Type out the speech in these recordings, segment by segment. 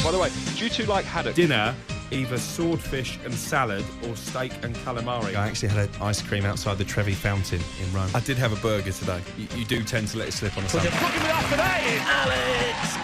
By the way, do you two like haddock? Dinner, either swordfish and salad or steak and calamari. I actually had an ice cream outside the Trevi Fountain in Rome. I did have a burger today. You do tend to let it slip on a Sunday. Cooking it up today, Alex.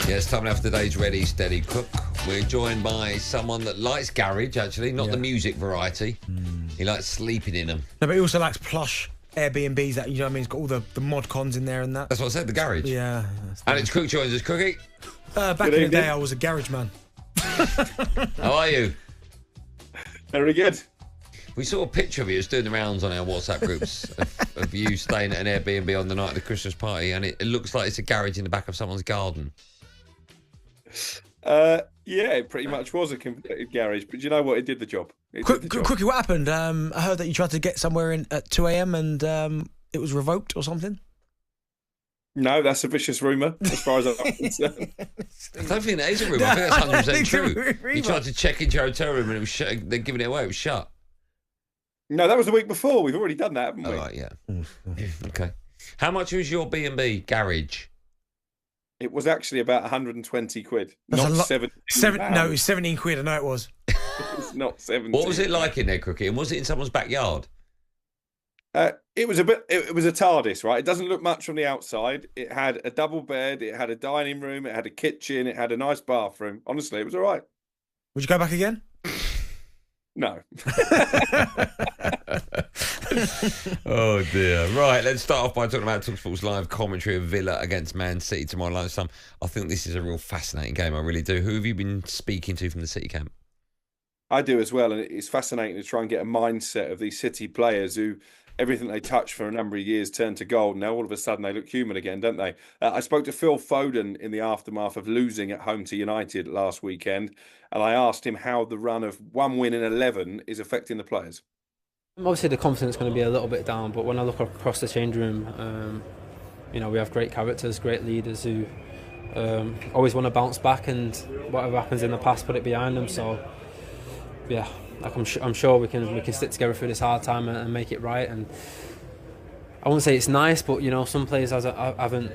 Yeah, it's time now for today's Ready, Steady, Cook. We're joined by someone that likes garage, actually, not the music variety. He likes sleeping in them. No, but he also likes plush Airbnbs that, you know what I mean, it's got all the mod cons in there and that. That's what I said, the garage. Yeah. Alex Crook joins us. Cookie, back in the day, I was a garage man. how are you? Very good. We saw a picture of you doing the rounds on our WhatsApp groups of you staying at an Airbnb on the night of the Christmas party, and it looks like it's a garage in the back of someone's garden. Yeah, it pretty much was a completed garage, but you know what? It did the job. Quirky, what happened? I heard that you tried to get somewhere in at 2 a.m. and it was revoked or something. No, that's a vicious rumour, as far as I'm concerned. I don't think that is a rumour. I think that's 100% true. You tried to check into your hotel room and it was shut. They're giving it away. It was shut. No, that was the week before. We've already done that, haven't we? Oh, right, yeah. Okay. How much was your B&B garage? It was actually about 120 quid. That's not a lot. 17 No, it was 17 quid. I know it was. It's not 17. What was it like in there, Cookie? And was it in someone's backyard? It was a bit. It was a TARDIS, right? It doesn't look much from the outside. It had a double bed. It had a dining room. It had a kitchen. It had a nice bathroom. Honestly, it was all right. Would you go back again? No. Oh dear. Right, let's start off by talking about talkSPORT's live commentary of Villa against Man City tomorrow lunchtime. I think this is a real fascinating game. I really do. Who have you been speaking to from the City camp? I do as well, and it's fascinating to try and get a mindset of these City players who everything they touch for a number of years turned to gold. Now all of a sudden they look human again, don't they? I spoke to Phil Foden in the aftermath of losing at home to United last weekend, and I asked him how the run of 1 win in 11 is affecting the players. Obviously the confidence is going to be a little bit down, but when I look across the change room, you know, we have great characters, great leaders who always want to bounce back, and whatever happens in the past, put it behind them. So yeah, like I'm sure we can stick together through this hard time and make it right. And I won't say it's nice, but you know, some players haven't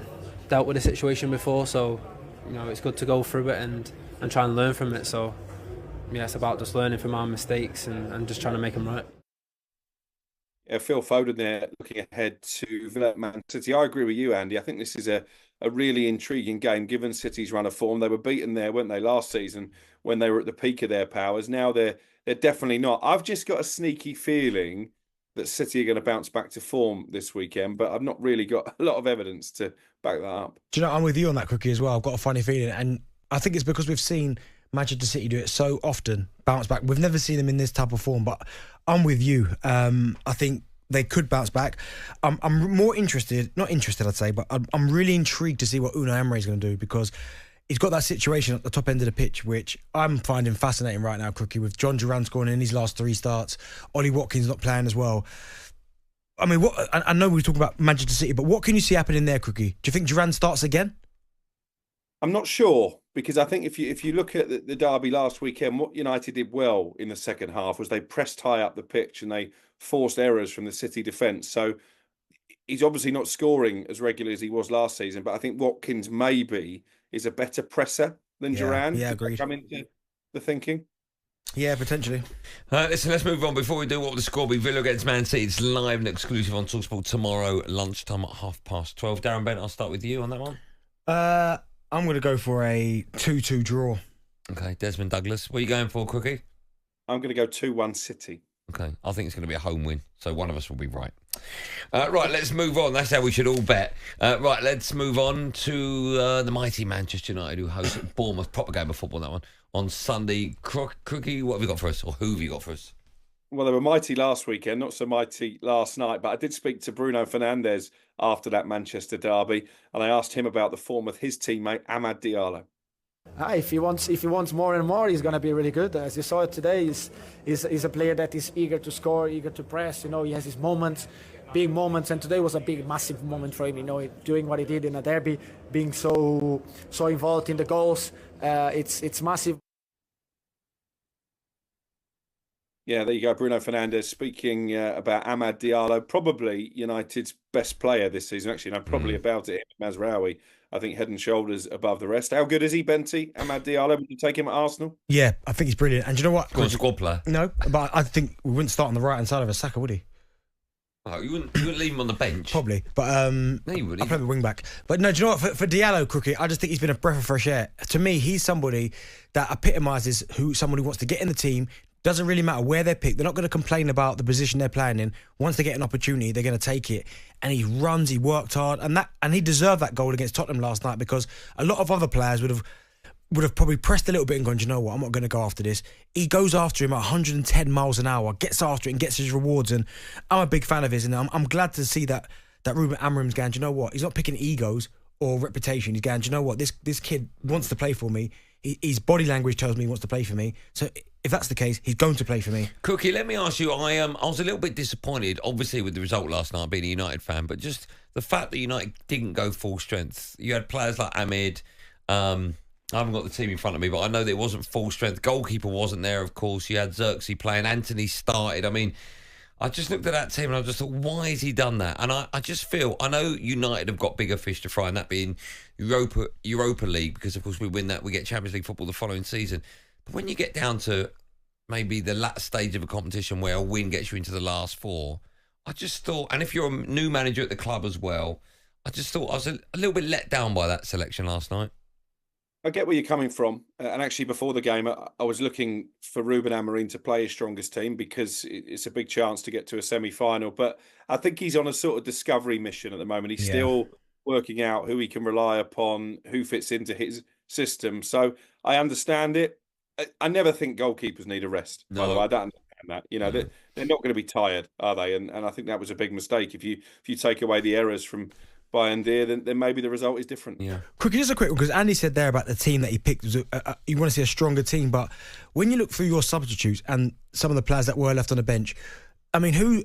dealt with a situation before, so you know, it's good to go through it and try and learn from it. So yeah, it's about just learning from our mistakes and just trying to make them right. Yeah, Phil Foden there looking ahead to Villa Man City. I agree with you, Andy. I think this is a really intriguing game given City's run of form. They were beaten there, weren't they, last season when they were at the peak of their powers. Now they're definitely not. I've just got a sneaky feeling that City are going to bounce back to form this weekend, but I've not really got a lot of evidence to back that up. Do you know, I'm with you on that, Cookie, as well. I've got a funny feeling, and I think it's because we've seen Manchester City do it so often, bounce back. We've never seen them in this type of form, but I'm with you. I think they could bounce back. I'm more interested, not interested, I'd say, but I'm really intrigued to see what Unai Emery is going to do, because he's got that situation at the top end of the pitch, which I'm finding fascinating right now, Cookie, with John Duran scoring in his last 3 starts, Ollie Watkins not playing as well. I mean, I know we talk about Manchester City, but what can you see happening there, Cookie? Do you think Duran starts again? I'm not sure, because I think if you look at the derby last weekend, what United did well in the second half was they pressed high up the pitch and they forced errors from the City defence. So he's obviously not scoring as regularly as he was last season, but I think Watkins maybe is a better presser than Duran. Yeah, agreed. Come into the thinking. Yeah, potentially. Listen, let's move on. Before we do, what will the score be? Villa against Man City. It's live and exclusive on talkSPORT tomorrow lunchtime at 12:30. Darren Bent, I'll start with you on that one. I'm going to go for a 2-2 draw. Okay, Desmond Douglas. What are you going for, Cookie? I'm going to go 2-1 City. Okay, I think it's going to be a home win, so one of us will be right. Right, let's move on. That's how we should all bet. Right, let's move on to the mighty Manchester United, who host Bournemouth. Proper game of football, that one, on Sunday. Crookie, what have you got for us, or who have you got for us? Well, they were mighty last weekend, not so mighty last night, but I did speak to Bruno Fernandes after that Manchester derby, and I asked him about the form of his teammate, Amad Diallo. If he wants more and more, he's going to be really good. As you saw it today, he's a player that is eager to score, eager to press. You know, he has his moments, big moments, and today was a big, massive moment for him. You know, doing what he did in a derby, being so involved in the goals. It's massive. Yeah, there you go. Bruno Fernandes speaking about Amad Diallo, probably United's best player this season. Actually, no, probably about it. Mazraoui, I think, head and shoulders above the rest. How good is he, Benty? Amad Diallo, would you take him at Arsenal? Yeah, I think he's brilliant. And do you know what? Squad player. No, but I think we wouldn't start on the right-hand side of a Saka, would he? Oh, you wouldn't leave him on the bench? Probably, but no, you wouldn't. I play the wing back. But no, do you know what? For Diallo, Crookie, I just think he's been a breath of fresh air. To me, he's somebody that epitomises someone who wants to get in the team. Doesn't really matter where they're picked. They're not going to complain about the position they're playing in. Once they get an opportunity, they're going to take it. And he runs, he worked hard, and he deserved that goal against Tottenham last night, because a lot of other players would have probably pressed a little bit and gone, do you know what, I'm not going to go after this. He goes after him at 110 miles an hour, gets after it and gets his rewards. And I'm a big fan of his, and I'm glad to see that Ruben Amorim's going, do you know what, he's not picking egos or reputation. He's going, do you know what, this kid wants to play for me. His body language tells me he wants to play for me. So if that's the case, he's going to play for me. Cookie, let me ask you, I was a little bit disappointed, obviously, with the result last night, being a United fan, but just the fact that United didn't go full strength. You had players like Ahmed. I haven't got the team in front of me, but I know that it wasn't full strength. Goalkeeper wasn't there, of course. You had Xerxes playing. Anthony started. I mean, I just looked at that team and I just thought, why has he done that? And I just feel, I know United have got bigger fish to fry, and that being Europa League, because of course we win that, we get Champions League football the following season. But when you get down to maybe the last stage of a competition where a win gets you into the last four, I just thought, and if you're a new manager at the club as well, I just thought I was a little bit let down by that selection last night. I get where you're coming from. And actually, before the game, I was looking for Ruben Amorim to play his strongest team, because it's a big chance to get to a semi-final. But I think he's on a sort of discovery mission at the moment. He's still working out who he can rely upon, who fits into his system. So I understand it. I never think goalkeepers need a rest, by the way. I don't understand that. They're not going to be tired, are they? And I think that was a big mistake. If you take away the errors from Bayern Deer, then maybe the result is different. Yeah. Quickly, just a quick one, because Andy said there about the team that he picked. You want to see a stronger team, but when you look through your substitutes and some of the players that were left on the bench, I mean, who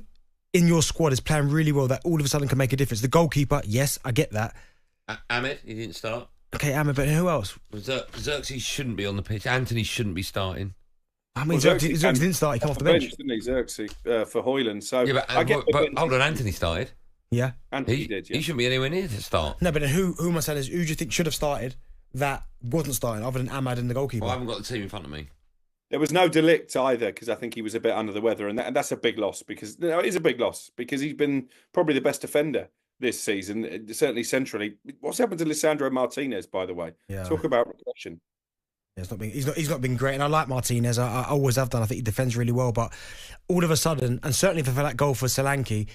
in your squad is playing really well that all of a sudden can make a difference? The goalkeeper, yes, I get that. Ahmed, he didn't start. Okay, Ahmed, but who else? Xerxes shouldn't be on the pitch. Anthony shouldn't be starting. I mean, Xerxes didn't start. He came off the bench, didn't he, Xerxes, for Hoyland? So yeah, but hold on, Anthony started. Yeah, Anthony did. Yeah. He shouldn't be anywhere near to start. No, but then who am I saying is, who do you think should have started that wasn't starting, other than Ahmad and the goalkeeper? Well, I haven't got the team in front of me. There was no Delict either, because I think he was a bit under the weather, and that's a big loss, because it is a big loss, because he's been probably the best defender this season, certainly centrally. What's happened to Lisandro Martinez, by the way? Yeah. Talk about regression. Yeah, he's not been great, and I like Martinez. I always have done. I think he defends really well, but all of a sudden, and certainly for that goal for Solanke,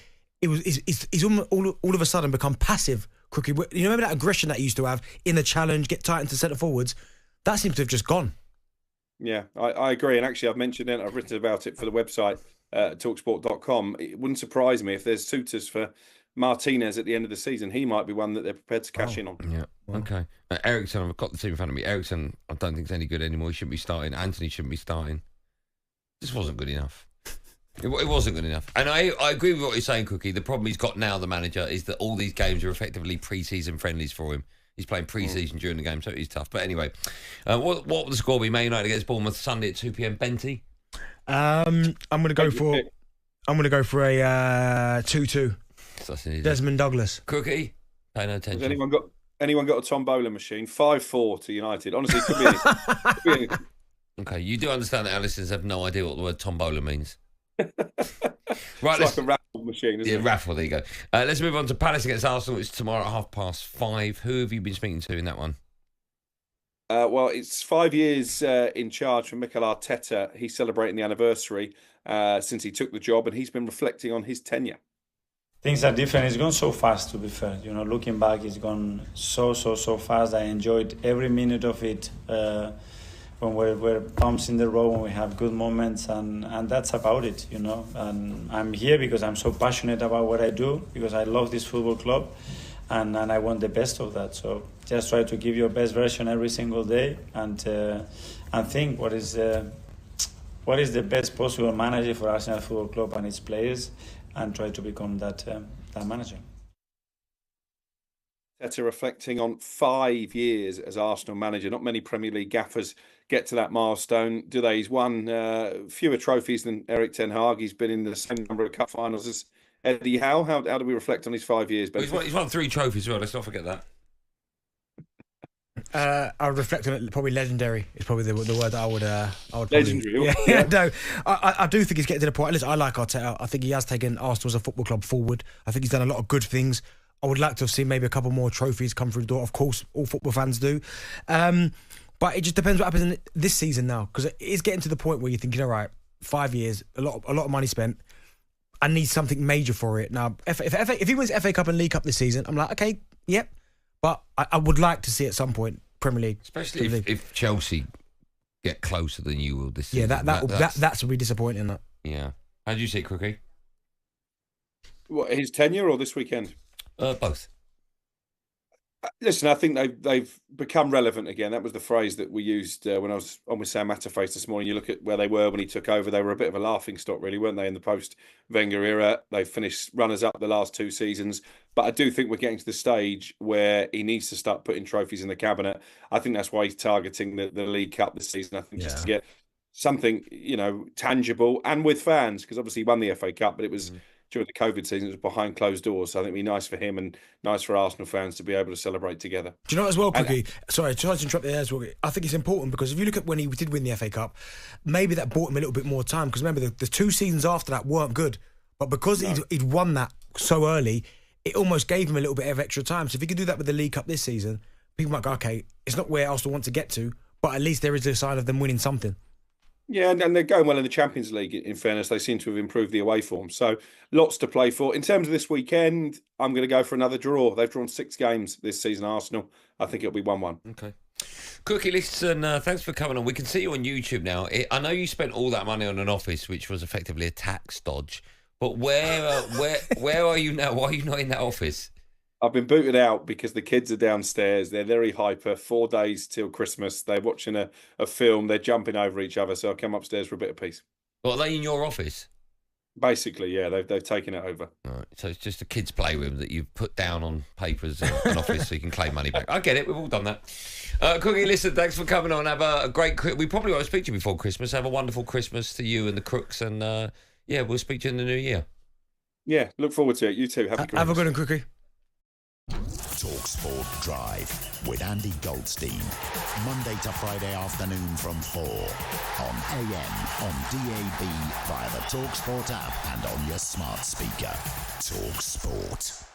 he's all of a sudden become passive. Crookie, you remember that aggression that he used to have in the challenge, get tight into centre forwards? That seems to have just gone. Yeah, I agree. And actually, I've mentioned it, I've written about it for the website, talksport.com. It wouldn't surprise me if there's suitors for Martinez at the end of the season. He might be one that they're prepared to cash in on. Yeah, okay. Ericsson, I've got the team in front of me. Ericsson, I don't think is any good anymore. He shouldn't be starting. Anthony shouldn't be starting. This wasn't good enough. It wasn't good enough. And I agree with what you're saying, Cookie. The problem he's got now, the manager, is that all these games are effectively pre-season friendlies for him. He's playing pre-season during the game, so he's tough. But anyway, what will the score be? Man United against Bournemouth Sunday at 2 p.m. Benty? I'm going to go for a 2-2. Desmond Douglas. Cookie, pay no attention. Has anyone got a tombola machine? 5-4 to United. Honestly, it could be anything. Could be anything. Okay, you do understand that our listeners have no idea what the word tombola means. Right, it's like a raffle machine, isn't it? Yeah, raffle, there you go. Let's move on to Palace against Arsenal. It's tomorrow at 5:30. Who have you been speaking to in that one? Well, it's 5 years in charge for Mikel Arteta. He's celebrating the anniversary since he took the job, and he's been reflecting on his tenure. Things are different. It's gone so fast, to be fair. Looking back, it's gone so fast. I enjoyed every minute of it. When we're bumps in the road, when we have good moments, and that's about it, And I'm here because I'm so passionate about what I do, because I love this football club, and I want the best of that. So just try to give your best version every single day, and think what is the best possible manager for Arsenal Football Club and its players, and try to become that manager. Arteta reflecting on 5 years as Arsenal manager. Not many Premier League gaffers get to that milestone, do they? He's won fewer trophies than Erik ten Hag. He's been in the same number of cup finals as Eddie Howe. How do we reflect on his 5 years? Well, he's won 3 trophies as well. Let's not forget that. I would reflect on it. Probably legendary is probably the word that I would. Legendary. Yeah. No, I do think he's getting to the point. Listen, I like Arteta. I think he has taken Arsenal as a football club forward. I think he's done a lot of good things. I would like to have seen maybe a couple more trophies come through the door. Of course, all football fans do. But it just depends what happens in this season now, because it is getting to the point where you're thinking, all right, 5 years, a lot of money spent. I need something major for it. Now, if he wins FA Cup and League Cup this season, I'm like, okay, yep. But I would like to see at some point Premier League, especially if Chelsea get closer than you will this season. Yeah, that's really disappointing. That. Yeah. How do you see it, Crookie? What, his tenure or this weekend? Both. Listen, I think they've become relevant again. That was the phrase that we used when I was on with Sam Matterface this morning. You look at where they were when he took over; they were a bit of a laughing stock, really, weren't they? In the post-Wenger era, they finished runners-up the last 2 seasons. But I do think we're getting to the stage where he needs to start putting trophies in the cabinet. I think that's why he's targeting the League Cup this season. I think just to get something, tangible and with fans, because obviously he won the FA Cup, but it was. During the COVID season, it was behind closed doors. So I think it'd be nice for him and nice for Arsenal fans to be able to celebrate together. Do you know as well, Cookie? Sorry to interrupt there as well. I think it's important because if you look at when he did win the FA Cup, maybe that bought him a little bit more time. Because remember, the 2 seasons after that weren't good. But because he'd won that so early, it almost gave him a little bit of extra time. So if he could do that with the League Cup this season, people might go, okay, it's not where Arsenal want to get to, but at least there is a sign of them winning something. Yeah, and they're going well in the Champions League, in fairness. They seem to have improved the away form. So lots to play for. In terms of this weekend, I'm going to go for another draw. They've drawn 6 games this season, Arsenal. I think it'll be 1-1. Okay. Cookie, listen, thanks for coming on. We can see you on YouTube now. I know you spent all that money on an office, which was effectively a tax dodge. But where are you now? Why are you not in that office? I've been booted out because the kids are downstairs. They're very hyper. 4 days till Christmas. They're watching a film. They're jumping over each other. So I come upstairs for a bit of peace. Well, are they in your office? Basically, yeah. They've taken it over. Right. So it's just a kids' playroom that you've put down on papers in an office so you can claim money back. I get it. We've all done that. Cookie, listen, thanks for coming on. Have a great... We probably won't speak to you before Christmas. Have a wonderful Christmas to you and the Crooks. And, we'll speak to you in the new year. Yeah, look forward to it. You too. Have a good one, Cookie. talkSPORT Drive with Andy Goldstein. Monday to Friday afternoon from 4 on AM, on DAB, via the talkSPORT app and on your smart speaker. talkSPORT.